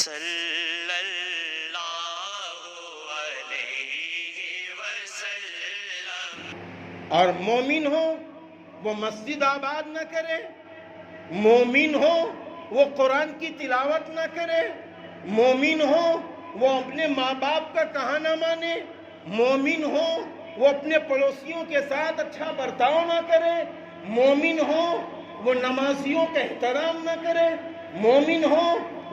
صلی اللہ علیہ وسلم۔ اور مومن ہو وہ مسجد آباد نہ کرے، مومن ہو وہ قرآن کی تلاوت نہ کرے، مومن ہو وہ اپنے ماں باپ کا کہا نہ مانے، مومن ہو وہ اپنے پڑوسیوں کے ساتھ اچھا برتاؤ نہ کرے، مومن ہو وہ نمازیوں کا احترام نہ کرے، مومن ہو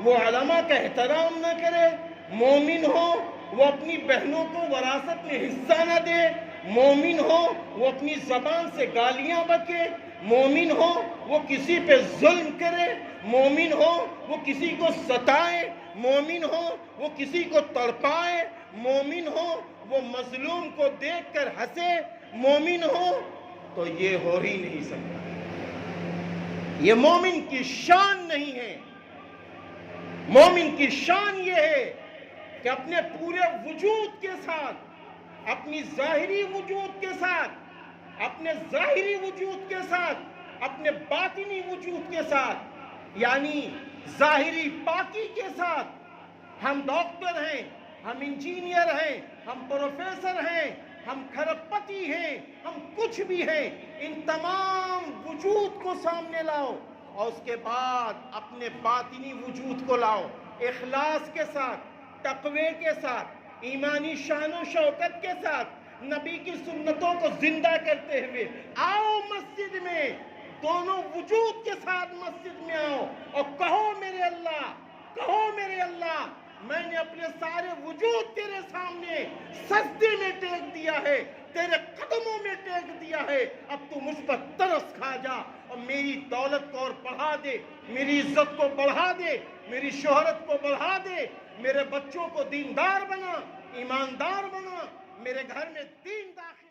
وہ علماء کا احترام نہ کرے، مومن ہو وہ اپنی بہنوں کو وراثت میں حصہ نہ دے، مومن ہو وہ اپنی زبان سے گالیاں بکے، مومن ہو وہ کسی پہ ظلم کرے، مومن ہو وہ کسی کو ستائے، مومن ہو وہ کسی کو تڑپائے، مومن ہو وہ مظلوم کو دیکھ کر ہنسے، مومن ہو تو یہ ہو ہی نہیں سکتا۔ یہ مومن کی شان نہیں ہے۔ مومن کی شان یہ ہے کہ اپنے پورے وجود کے ساتھ، اپنی ظاہری وجود کے ساتھ، اپنے ظاہری وجود کے ساتھ، اپنے باطنی وجود کے ساتھ، یعنی ظاہری پاکی کے ساتھ، ہم ڈاکٹر ہیں، ہم انجینئر ہیں، ہم پروفیسر ہیں، ہم کھرب پتی ہیں، ہم کچھ بھی ہیں، ان تمام وجود کو سامنے لاؤ اور اس کے بعد اپنے باطنی وجود کو لاؤ، اخلاص کے ساتھ، تقوی کے ساتھ، ایمانی شان و شوکت کے ساتھ، نبی کی سنتوں کو زندہ کرتے ہوئے آؤ مسجد میں، دونوں وجود کے ساتھ مسجد میں آؤ اور کہو میرے اللہ، کہو میرے اللہ، میں نے اپنے سارے وجود تیرے سامنے سجدے میں ٹیک دیا ہے، تیرے قدموں میں ٹیک دیا ہے، اب تو مجھ پر ترس کھا جا اور میری دولت کو اور بڑھا دے، میری عزت کو بڑھا دے، میری شہرت کو بڑھا دے، میرے بچوں کو دیندار بنا، ایماندار بنا، میرے گھر میں دین داخل